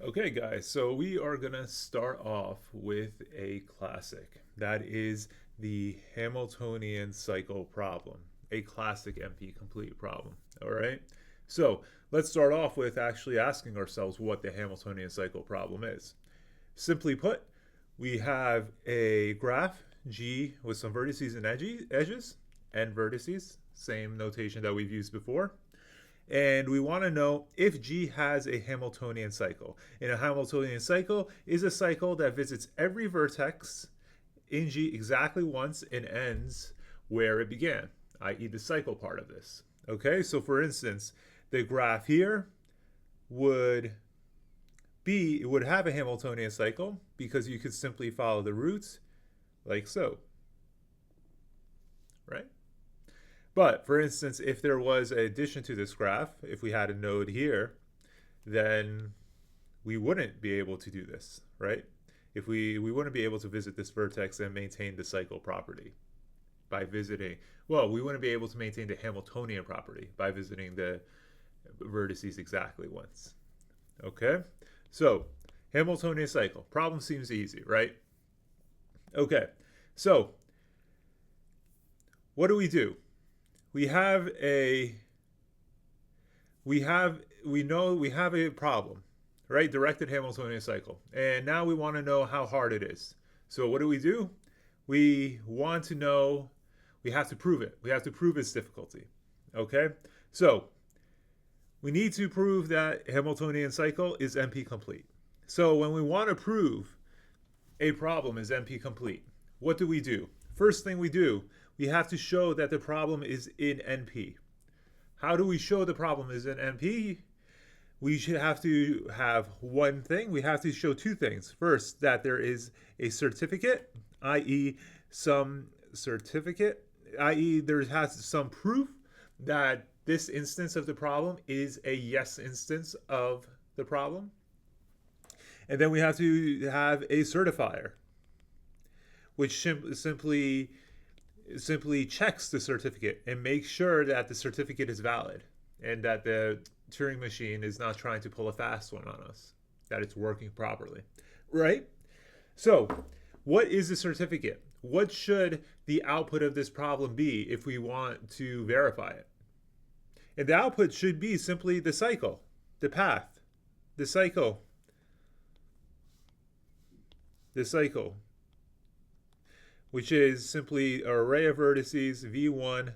Okay, guys, so we are going to start off with a classic. That is the Hamiltonian cycle problem, a classic NP-complete problem. All right, so let's start off with actually asking ourselves what the Hamiltonian cycle problem is. Simply put, we have a graph G with some vertices and edges, n vertices, same notation that we've used before. And we want to know if G has a Hamiltonian cycle. And a Hamiltonian cycle is a cycle that visits every vertex in G exactly once and ends where it began, i.e. the cycle part of this. Okay, so for instance, the graph here would have a Hamiltonian cycle because you could simply follow the roots like so, right? But for instance, if there was an addition to this graph, if we had a node here, then we wouldn't be able to do this, right? If we wouldn't be able to visit this vertex and maintain the cycle property by visiting, well, we wouldn't be able to maintain the Hamiltonian property by visiting the vertices exactly once. Okay, so Hamiltonian cycle, problem seems easy, right? Okay, so what do? We have a we know we have a problem, right? Directed Hamiltonian cycle. And now we want to know how hard it is. So what do? We want to know, we have to prove it. We have to prove its difficulty. Okay? So we need to prove that Hamiltonian cycle is NP complete. So when we want to prove a problem is NP complete, what do? First thing we do, we have to show that the problem is in NP. How do we show the problem is in NP? We should have to have one thing. We have to show two things. First, that there is a certificate, i.e. some certificate, i.e. there has some proof that this instance of the problem is a yes instance of the problem. And then we have to have a certifier, which simply checks the certificate and makes sure that the certificate is valid and that the Turing machine is not trying to pull a fast one on us, that it's working properly, right? So what is the certificate? What should the output of this problem be if we want to verify it? And the output should be simply the cycle, the path, the cycle, which is simply an array of vertices v1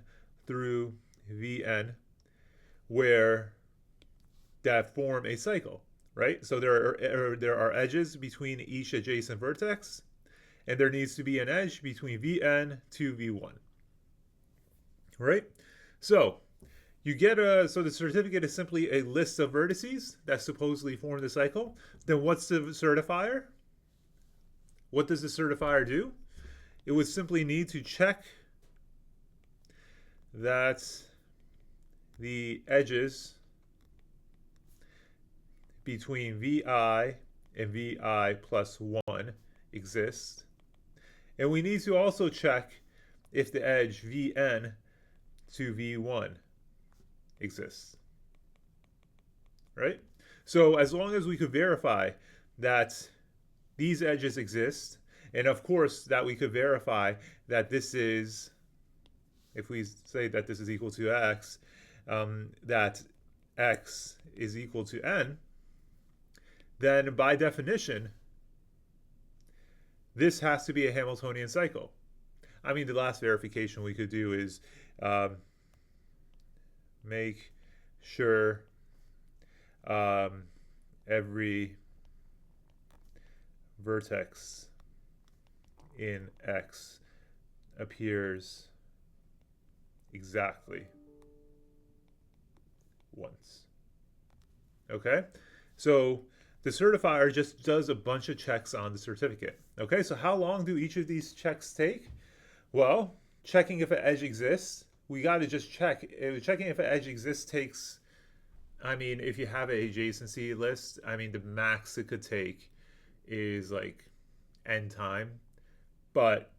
through vn, where that form a cycle, right? So there are edges between each adjacent vertex, and there needs to be an edge between vn to v1, right? So you get so the certificate is simply a list of vertices that supposedly form the cycle. Then what's the certifier? What does the certifier do? It would simply need to check that the edges between vi and vi plus 1 exist. And we need to also check if the edge vn to v1 exists. Right? So as long as we could verify that these edges exist, and of course that we could verify that this is, if we say that this is equal to x, that x is equal to n, then by definition, this has to be a Hamiltonian cycle. I mean, the last verification we could do is make sure every vertex in X appears exactly once. Okay, so the certifier just does a bunch of checks on the certificate. Okay, so how long do each of these checks take? Well, checking if an edge exists, we got to just check. Checking if an edge exists takes, I mean, if you have an adjacency list, I mean, the max it could take is like n time, but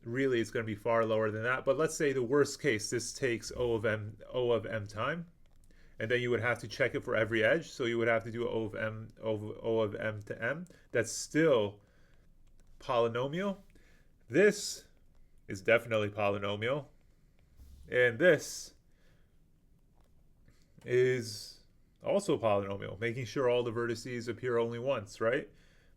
really it's going to be far lower than that. But let's say the worst case, this takes O of m time, And then you would have to check it for every edge. So you would have to do O of m, O of m to m. That's still polynomial. This is definitely polynomial. And this is also polynomial, making sure all the vertices appear only once, right?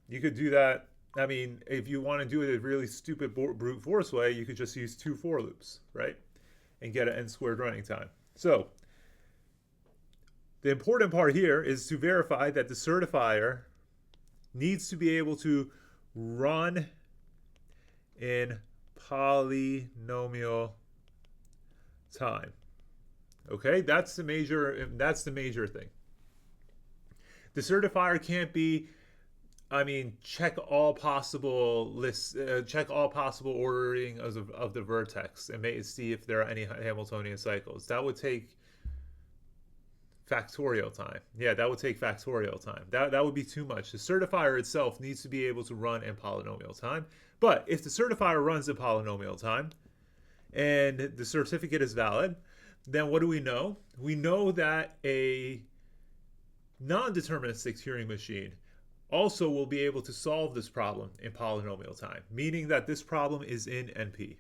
You could do that. I mean, if you want to do it a really stupid brute force way, you could just use 2 for loops, right? And get an n squared running time. So the important part here is to verify that the certifier needs to be able to run in polynomial time. Okay, that's the major thing. The certifier can't be, I mean, check all possible lists, check all possible ordering of the vertex and see if there are any Hamiltonian cycles. That would take factorial time. Yeah, that would take factorial time. That would be too much. The certifier itself needs to be able to run in polynomial time. But if the certifier runs in polynomial time and the certificate is valid, then what do we know? We know that a non-deterministic Turing machine also will be able to solve this problem in polynomial time, meaning that this problem is in NP.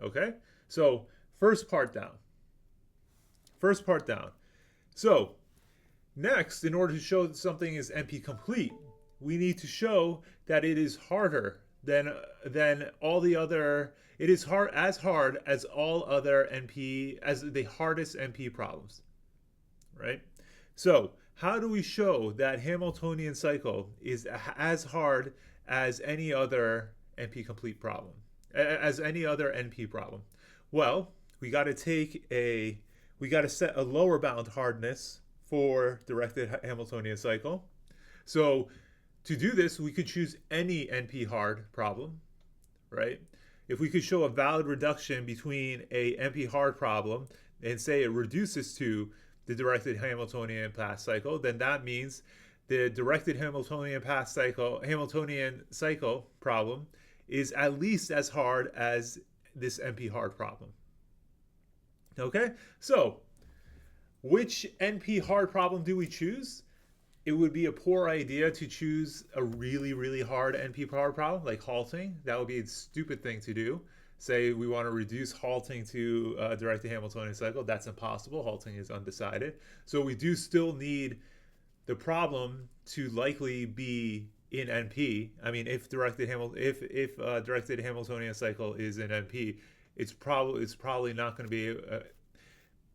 Okay? So, first part down. So, next, in order to show that something is NP complete, we need to show that it is harder than all the other. It is as hard as all other NP, as the hardest NP problems, right? So, how do we show that Hamiltonian cycle is as hard as any other NP complete problem, as any other NP problem? Well, we got to set a lower bound hardness for directed Hamiltonian cycle. So to do this, we could choose any NP hard problem, right? If we could show a valid reduction between a NP hard problem and say it reduces to the directed Hamiltonian path cycle, then that means the directed Hamiltonian cycle problem is at least as hard as this NP hard problem. Okay, so which NP hard problem do we choose? It would be a poor idea to choose a really, really hard NP hard problem, like halting. That would be a stupid thing to do. Say we want to reduce halting to directed Hamiltonian cycle. That's impossible. Halting is undecided. So we do still need the problem to likely be in NP. I mean, if directed Hamiltonian cycle is in NP, it's probably not going to be.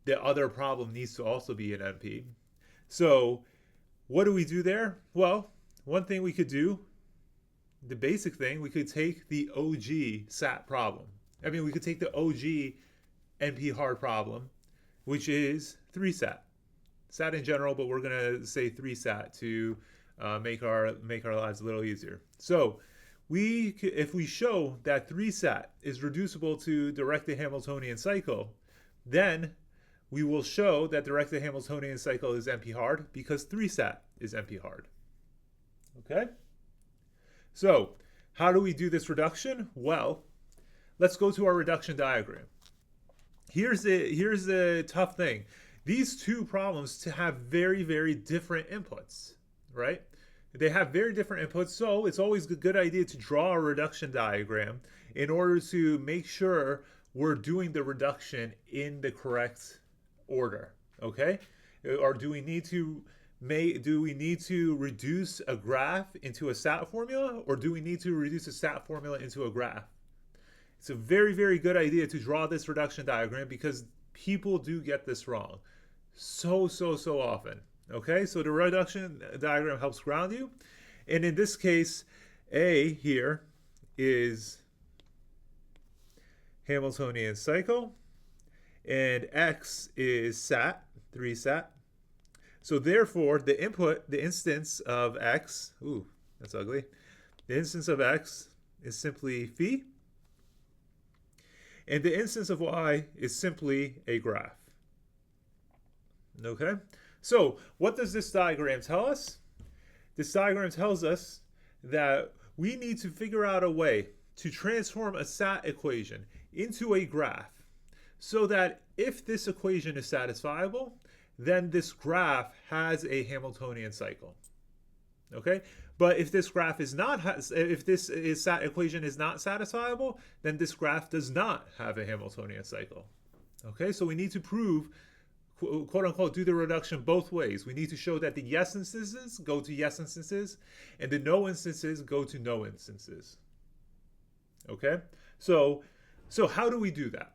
The other problem needs to also be in NP. So what do we do there? Well, one thing we could do, the basic thing, we could take the OG SAT problem. I mean, we could take the OG NP hard problem, which is 3 SAT. SAT in general, but we're going to say 3 SAT to make our lives a little easier. So if we show that 3 SAT is reducible to directed Hamiltonian cycle, then we will show that directed Hamiltonian cycle is NP hard because 3 SAT is NP hard. Okay? So, how do we do this reduction? Well, let's go to our reduction diagram. Here's the tough thing. These two problems have very, very different inputs, right? They have very different inputs, so it's always a good idea to draw a reduction diagram in order to make sure we're doing the reduction in the correct order, okay? Or do we need to reduce a graph into a SAT formula, or do we need to reduce a SAT formula into a graph? It's a very, very good idea to draw this reduction diagram because people do get this wrong so often. Okay, so the reduction diagram helps ground you, and in this case, A here is Hamiltonian cycle, and X is SAT, 3 SAT. So therefore, the instance of X, ooh, that's ugly. The instance of X is simply phi, and the instance of Y is simply a graph. Okay? So what does this diagram tell us? This diagram tells us that we need to figure out a way to transform a SAT equation into a graph so that if this equation is satisfiable, then this graph has a Hamiltonian cycle. Okay, but if this graph is not, if this equation is not satisfiable, then this graph does not have a Hamiltonian cycle. Okay, so we need to prove, quote unquote, do the reduction both ways. We need to show that the yes instances go to yes instances and the no instances go to no instances. Okay, so how do we do that?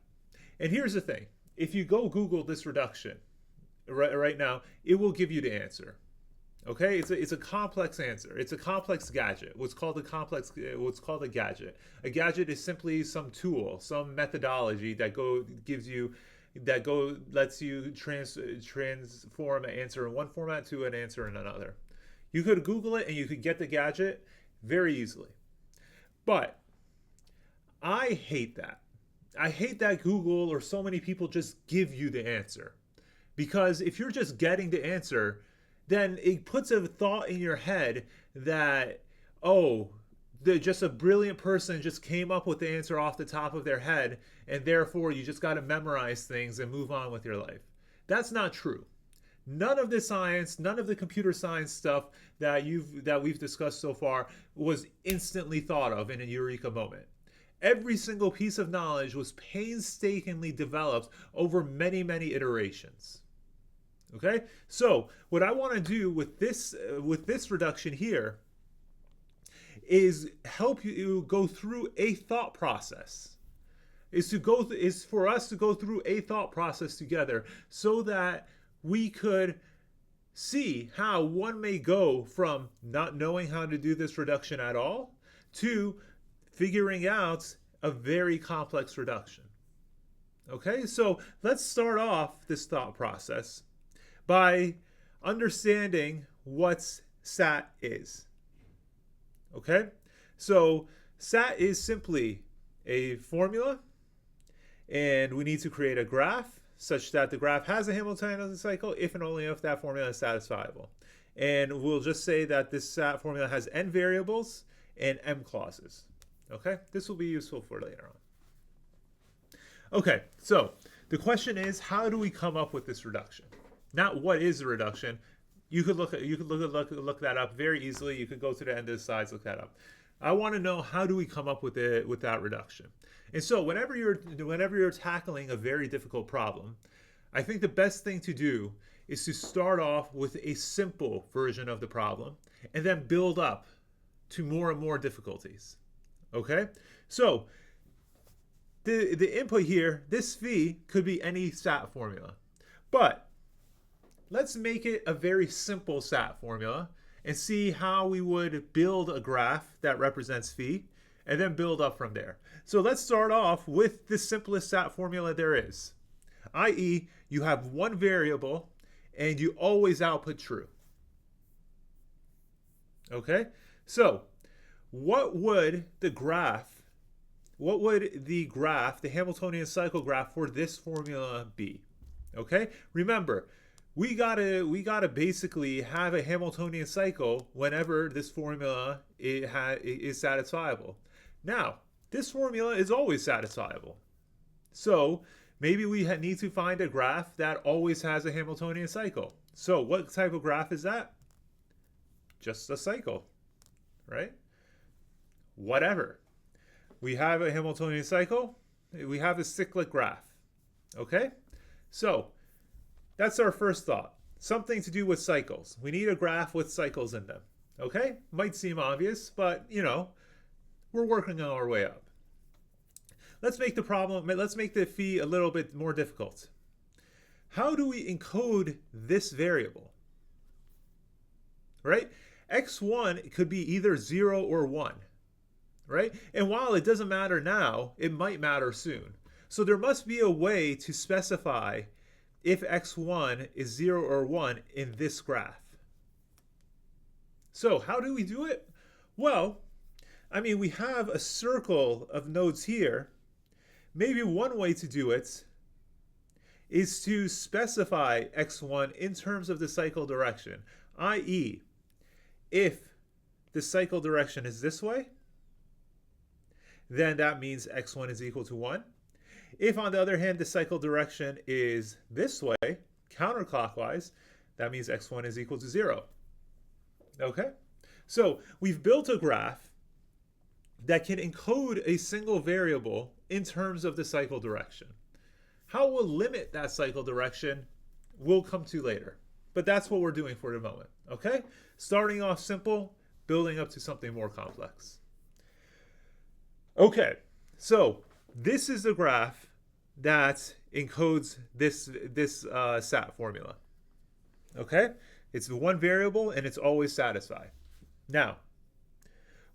And here's the thing: if you go Google this reduction right now, it will give you the answer. Okay, it's a complex answer. It's a complex gadget. What's called a gadget. A gadget is simply some tool, some methodology that lets you transform an answer in one format to an answer in another. You could Google it and you could get the gadget very easily. But I hate that. I hate that Google or so many people just give you the answer. Because if you're just getting the answer, then it puts a thought in your head that, oh, just a brilliant person just came up with the answer off the top of their head, and therefore you just got to memorize things and move on with your life. That's not true. None of the science, none of the computer science stuff that we've discussed so far was instantly thought of in a eureka moment. Every single piece of knowledge was painstakingly developed over many, many iterations. Okay, so what I want to do with this reduction here is help you go through a thought process. Is for us to go through a thought process together, so that we could see how one may go from not knowing how to do this reduction at all to figuring out a very complex reduction. Okay, so let's start off this thought process by understanding what SAT is. Okay, so SAT is simply a formula, and we need to create a graph such that the graph has a Hamiltonian cycle if and only if that formula is satisfiable. And we'll just say that this SAT formula has n variables and m clauses. Okay, this will be useful for later on. Okay, so the question is, how do we come up with this reduction? Not what is the reduction. You could look that up very easily. You could go to the end of the slides, look that up. I want to know, how do we come up with that reduction? And so whenever you're tackling a very difficult problem, I think the best thing to do is to start off with a simple version of the problem and then build up to more and more difficulties. Okay? So the input here, this phi could be any SAT formula. But let's make it a very simple SAT formula and see how we would build a graph that represents phi and then build up from there. So let's start off with the simplest SAT formula there is, i.e. you have one variable and you always output true. Okay? So what would the Hamiltonian cycle graph for this formula be? Okay? Remember, we gotta basically have a Hamiltonian cycle whenever this formula is satisfiable. Now, this formula is always satisfiable. So maybe we need to find a graph that always has a Hamiltonian cycle. So what type of graph is that? Just a cycle, right? Whatever. We have a Hamiltonian cycle. We have a cyclic graph. Okay? So that's our first thought. Something to do with cycles. We need a graph with cycles in them. Okay? Might seem obvious, but we're working on our way up. Let's make the phi a little bit more difficult. How do we encode this variable? Right? x1 could be either 0 or 1. Right? And while it doesn't matter now, it might matter soon. So there must be a way to specify if x1 is 0 or 1 in this graph. So how do we do it? Well, we have a circle of nodes here. Maybe one way to do it is to specify x1 in terms of the cycle direction, i.e. if the cycle direction is this way, then that means x1 is equal to 1. If, on the other hand, the cycle direction is this way, counterclockwise, that means x1 is equal to 0. Okay? So we've built a graph that can encode a single variable in terms of the cycle direction. How we'll limit that cycle direction, we'll come to later. But that's what we're doing for the moment. Okay? Starting off simple, building up to something more complex. Okay, so this is the graph that encodes this SAT formula. Okay? It's the one variable and it's always satisfied. Now,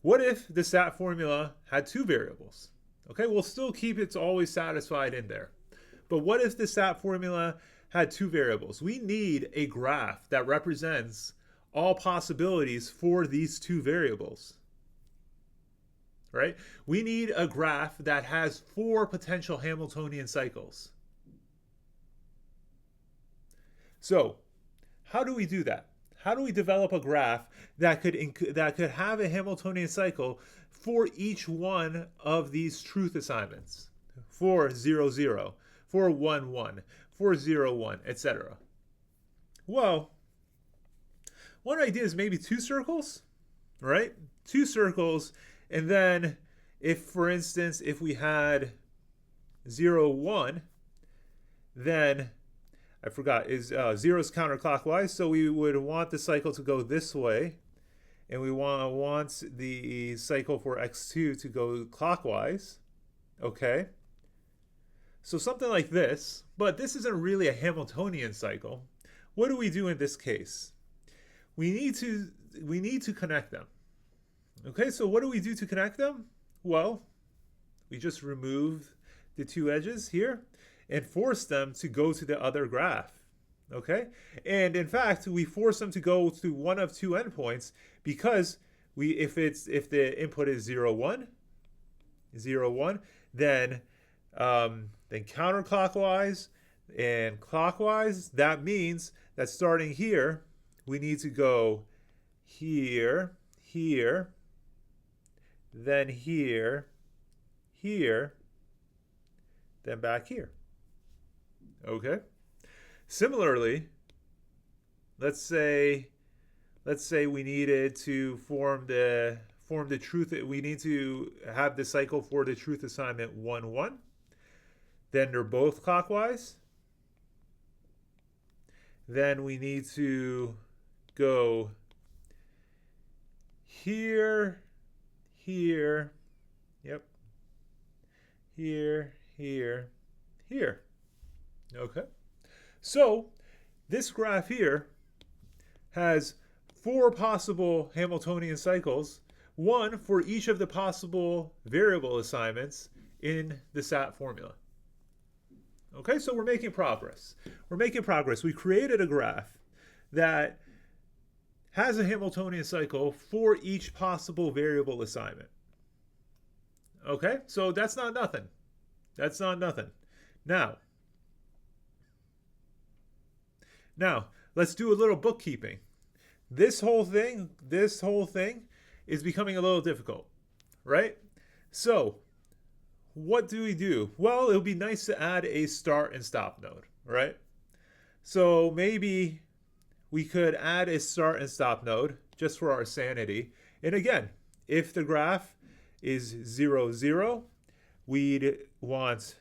what if the SAT formula had two variables? Okay, we'll still keep it's always satisfied in there. But what if the SAT formula had two variables? We need a graph that represents all possibilities for these two variables. Right? We need a graph that has 4 potential Hamiltonian cycles. So, how do we do that? How do we develop a graph that could have a Hamiltonian cycle for each one of these truth assignments? For 0, 0, for 1, 1, for 0, 1, etc. Well, one idea is maybe 2 circles, right? 2 circles, and then if, for instance, if we had 0, 1, then I forgot, is 0 is counterclockwise, so we would want the cycle to go this way, and we want the cycle for x2 to go clockwise. Okay, so something like this, but this isn't really a Hamiltonian cycle. What do we do in this case? We need to connect them. Okay, so what do we do to connect them? Well, we just remove the 2 edges here and force them to go to the other graph. Okay, and in fact, we force them to go to one of 2 endpoints because if the input is 0, 1, 0, 1, then counterclockwise and clockwise. That means that starting here, we need to go here, here, then here, here, then back here. Okay. Similarly, let's say we needed to form the truth. We need to have the cycle for the truth assignment 1, 1. Then they're both clockwise. Then we need to go here, here, yep, here, here, here. Okay, so this graph here has 4 possible Hamiltonian cycles, 1 for each of the possible variable assignments in the SAT formula. Okay, so we're making progress. We're making progress. We created a graph that has a Hamiltonian cycle for each possible variable assignment. Okay, so that's not nothing. That's not nothing. Now, let's do a little bookkeeping. This whole thing is becoming a little difficult, right? So, what do we do? Well, it would be nice to add a start and stop node, right? So maybe we could add a start and stop node just for our sanity. And again, if the graph is 0, 0, we'd want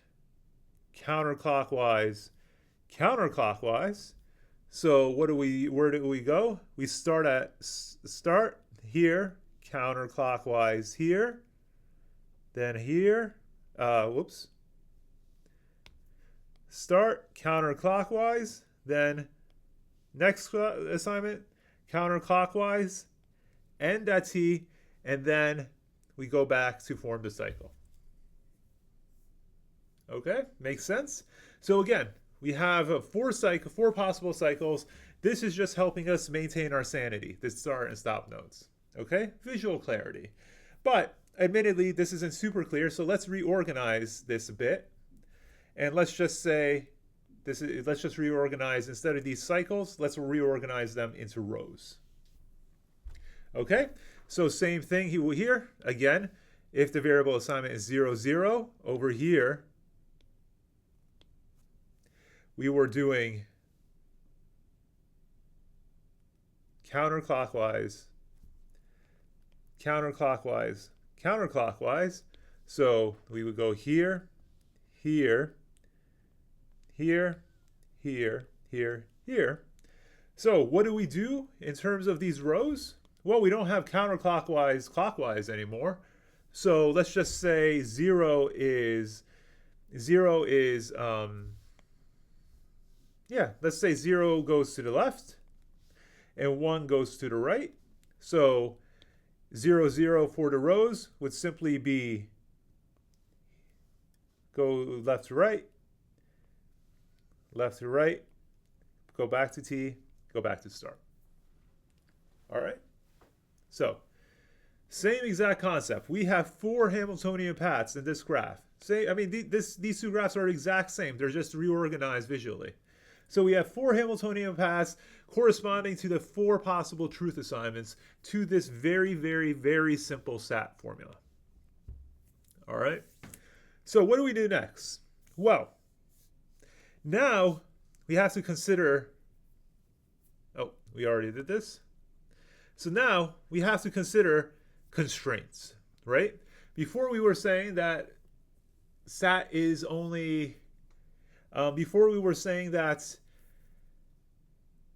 counterclockwise, counterclockwise. So where do we go? We start at start here, counterclockwise here, then here, start counterclockwise, then next assignment counterclockwise, end at T, and then we go back to form the cycle. Okay, makes sense? So again, we have 4 possible cycles. This is just helping us maintain our sanity, the start and stop nodes. Okay, visual clarity. But admittedly, this isn't super clear, so let's reorganize this a bit. And let's just say, let's just reorganize, instead of these cycles, let's reorganize them into rows. Okay, so same thing here. Again, if the variable assignment is 0, 0, over here, we were doing counterclockwise, counterclockwise, counterclockwise. So we would go here, here, here, here, here, here. So what do we do in terms of these rows? Well, we don't have counterclockwise, clockwise anymore. So let's just say zero is, let's say 0 goes to the left and 1 goes to the right. So 0, 0 for the rows would simply be go left to right, go back to T, go back to start. All right? So, same exact concept. We have 4 Hamiltonian paths in this graph. These two graphs are the exact same. They're just reorganized visually. So we have 4 Hamiltonian paths corresponding to the 4 possible truth assignments to this very, very, very simple SAT formula. All right? So what do we do next? Well, now we have to consider, we already did this. So now we have to consider constraints, right? Before we were saying that SAT is only, before we were saying that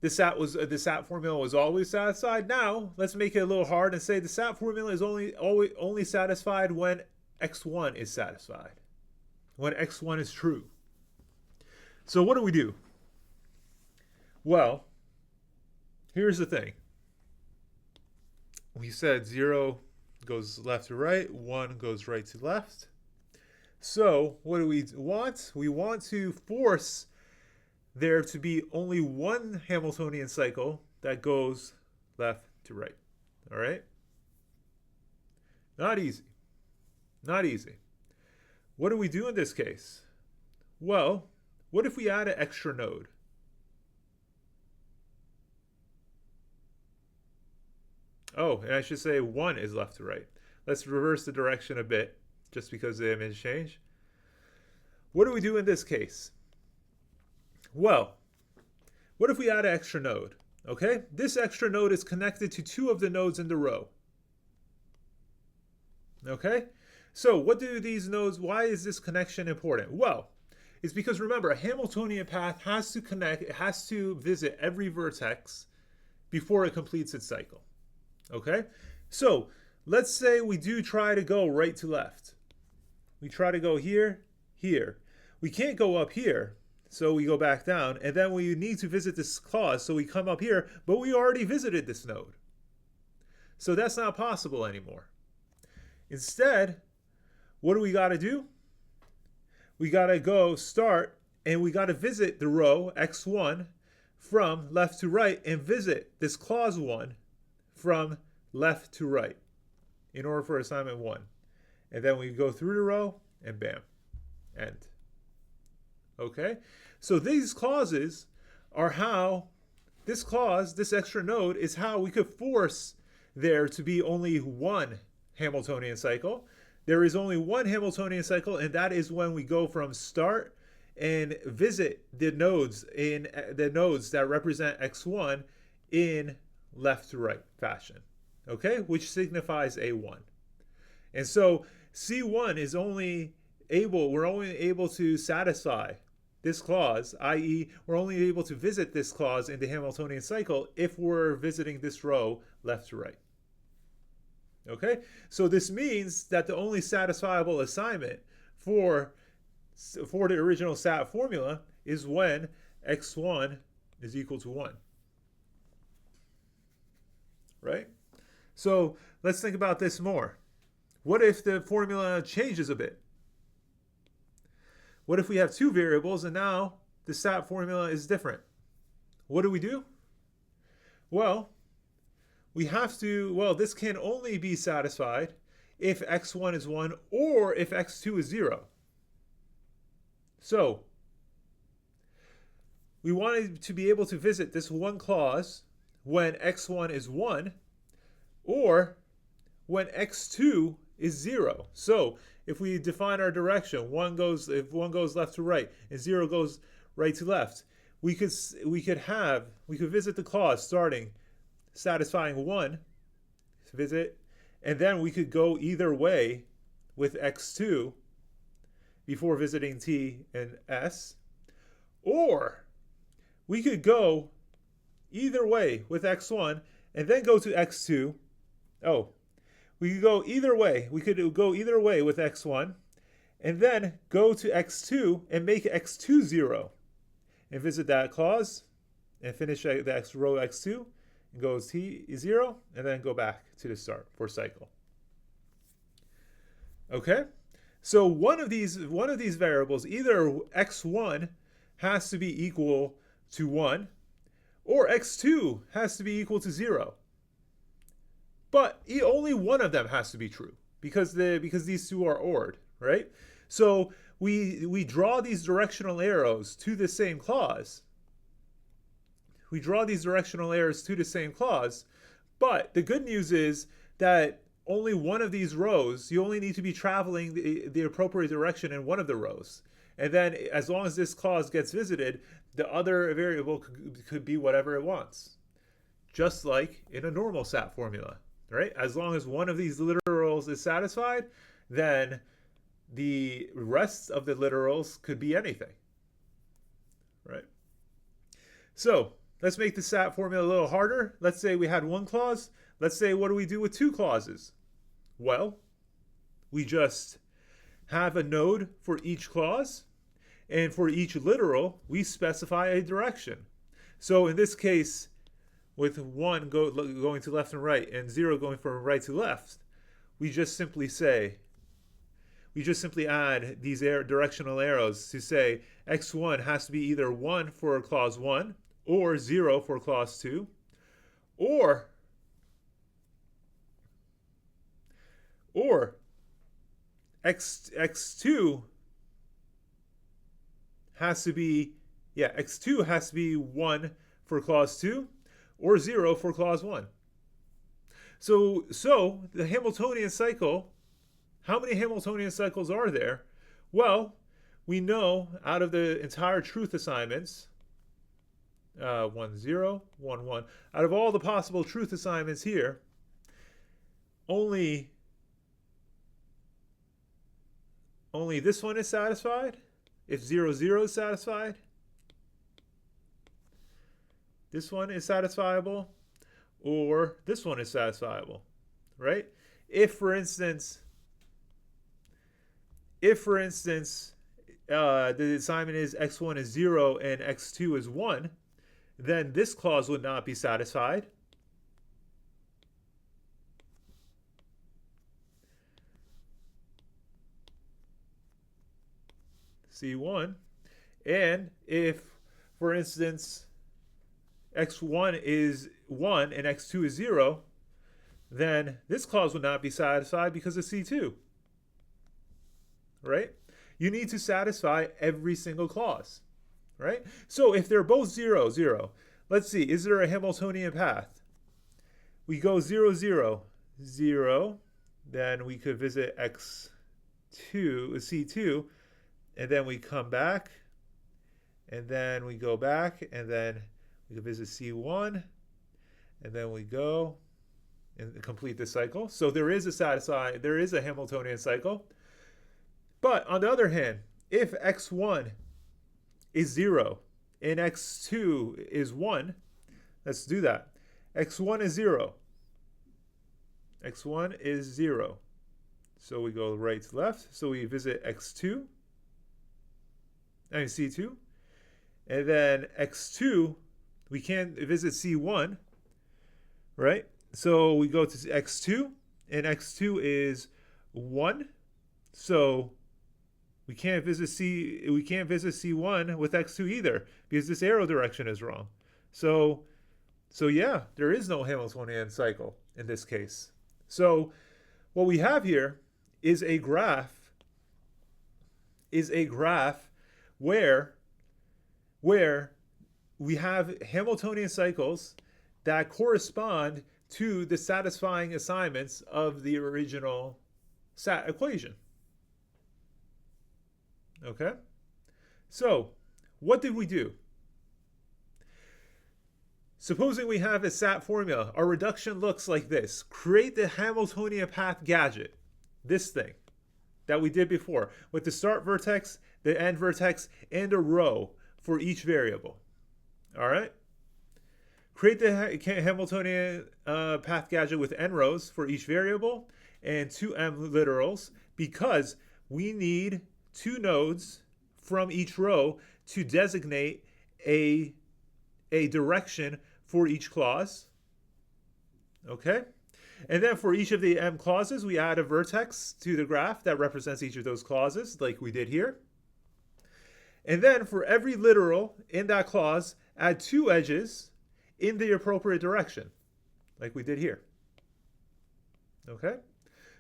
the SAT formula was always satisfied. Now let's make it a little hard and say the SAT formula is only satisfied when x1 is satisfied, when x1 is true. So what do we do? Well, here's the thing. We said 0 goes left to right, 1 goes right to left. So what do we want? We want to force there to be only one Hamiltonian cycle that goes left to right. All right? Not easy. Not easy. What do we do in this case? Well, what if we add an extra node? Oh, and I should say 1 is left to right. Let's reverse the direction a bit, just because the image changed. What do we do in this case? Well, what if we add an extra node? Okay, this extra node is connected to 2 of the nodes in the row. Okay, so what do these nodes, why is this connection important? Well, it's because remember, a Hamiltonian path has to connect, it has to visit every vertex before it completes its cycle. Okay, so let's say we do try to go right to left. We try to go here, here. We can't go up here, so we go back down, and then we need to visit this clause, so we come up here, but we already visited this node. So that's not possible anymore. Instead, what do we got to do? We got to go start, and we got to visit the row x1 from left to right, and visit this clause 1 from left to right in order for assignment 1. And then we go through the row, and bam, end. Okay, so these clauses are how, this clause, this extra node, is how we could force there to be only one Hamiltonian cycle. There is only one Hamiltonian cycle, and that is when we go from start and visit the nodes that represent x1 in left to right fashion. Okay, which signifies A1. And so C1 is only able, we're only able to satisfy this clause, i.e. we're only able to visit this clause in the Hamiltonian cycle if we're visiting this row left to right. Okay, so this means that the only satisfiable assignment for the original SAT formula is when x1 is equal to 1. Right? So let's think about this more. What if the formula changes a bit? What if we have 2 variables and now the SAT formula is different? What do we do? Well, we have to, well, this can only be satisfied if x1 is 1 or if x2 is 0. So we wanted to be able to visit this one clause when x1 is 1 or when x2 is 0. So if we define our direction, if 1 goes left to right and 0 goes right to left, we could visit the clause starting satisfying 1 visit, and then we could go either way with x2 before visiting t and s, or we could go either way with x1 and then go to x2. Oh, we could go either way. We could go either way with x1 and then go to x2 and make x2 0 and visit that clause and finish the row x2 and go t 0 and then go back to the start for cycle. Okay, so one of these variables, either x1 has to be equal to 1 or x2 has to be equal to 0. But only one of them has to be true because these two are ORed, right? So we draw these directional arrows to the same clause. We draw these directional arrows to the same clause, but the good news is that only one of these rows, you only need to be traveling the appropriate direction in one of the rows. And then as long as this clause gets visited, the other variable could be whatever it wants. Just like in a normal SAT formula, right? As long as one of these literals is satisfied, then the rest of the literals could be anything, right? So let's make the SAT formula a little harder. Let's say we had one clause. Let's say, what do we do with two clauses? Well, we just have a node for each clause, and for each literal, we specify a direction. So in this case, with 1 going to left and right and 0 going from right to left, we just simply add these directional arrows to say x1 has to be either 1 for clause 1 or 0 for clause 2, or x2 has to be, x2 has to be 1 for clause 2 or 0 for clause 1. So the Hamiltonian cycle, how many Hamiltonian cycles are there? Well, we know out of the entire truth assignments, 1, 0, 1, 1, out of all the possible truth assignments here, only this one is satisfied. If 0, 0 is satisfied, this one is satisfiable, or this one is satisfiable, right? If, for instance, the assignment is x1 is 0 and x2 is 1, then this clause would not be satisfied. C1. And if, for instance, x1 is 1 and x2 is 0, then this clause would not be satisfied because of C2. Right? You need to satisfy every single clause. Right? So if they're both 0, 0, let's see, is there a Hamiltonian path? We go 0, 0, 0, then we could visit x2, C2, and then we come back, and then we go back, and then we can visit C1, and then we go and complete the cycle. So there is a Hamiltonian cycle. But on the other hand, if x1 is 0 and x2 is 1, let's do that. x1 is 0. x1 is 0. So we go right to left. So we visit x2. C2, and then x2, we can't visit C1, right? So we go to x2, and x2 is 1, so we can't visit C1 with x2 either because this arrow direction is wrong. So yeah, there is no Hamiltonian cycle in this case. So what we have here is a graph where we have Hamiltonian cycles that correspond to the satisfying assignments of the original SAT equation. Okay? So, what did we do? Supposing we have a SAT formula, our reduction looks like this. Create the Hamiltonian path gadget, this thing that we did before, with the start vertex, the end vertex, and a row for each variable. All right? Create the Hamiltonian path gadget with n rows for each variable and 2m literals, because we need 2 nodes from each row to designate a direction for each clause. Okay? And then for each of the m clauses, we add a vertex to the graph that represents each of those clauses, like we did here. And then for every literal in that clause, add 2 edges in the appropriate direction, like we did here. Okay?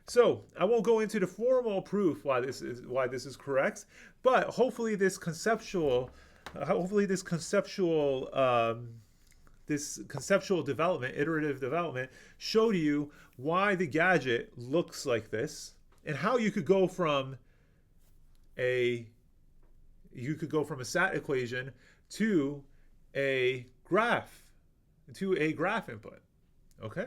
So I won't go into the formal proof why this is correct, but hopefully this conceptual development, iterative development, showed you why the gadget looks like this, and how you could go from a SAT equation to a graph input. Okay?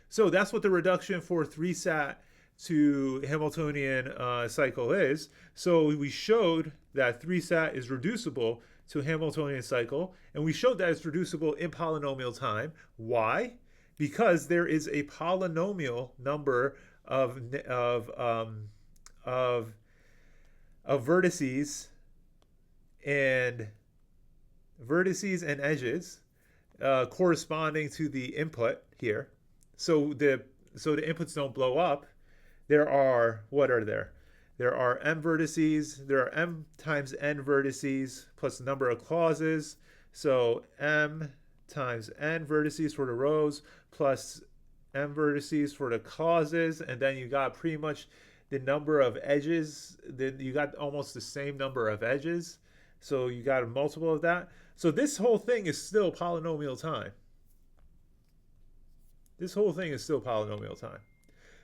So that's what the reduction for 3-SAT to Hamiltonian cycle is. So we showed that 3-SAT is reducible to Hamiltonian cycle, and we showed that it's reducible in polynomial time. Why? Because there is a polynomial number of vertices and edges corresponding to the input here. So the inputs don't blow up. There are, what are there? There are m vertices. There are m times n vertices plus the number of clauses. So m times n vertices for the rows plus m vertices for the clauses, and then you got pretty much the number of edges. Then you got almost the same number of edges. So you got a multiple of that. So this whole thing is still polynomial time. This whole thing is still polynomial time.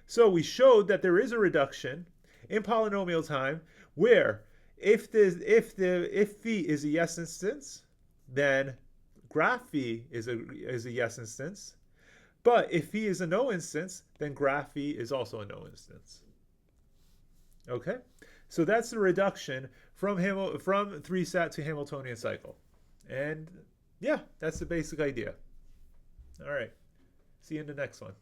So we showed that there is a reduction in polynomial time where if phi is a yes instance, then graph phi is a yes instance. But if phi is a no instance, then graph phi is also a no instance. Okay? So that's the reduction from 3-SAT to Hamiltonian cycle. And yeah, that's the basic idea. All right. See you in the next one.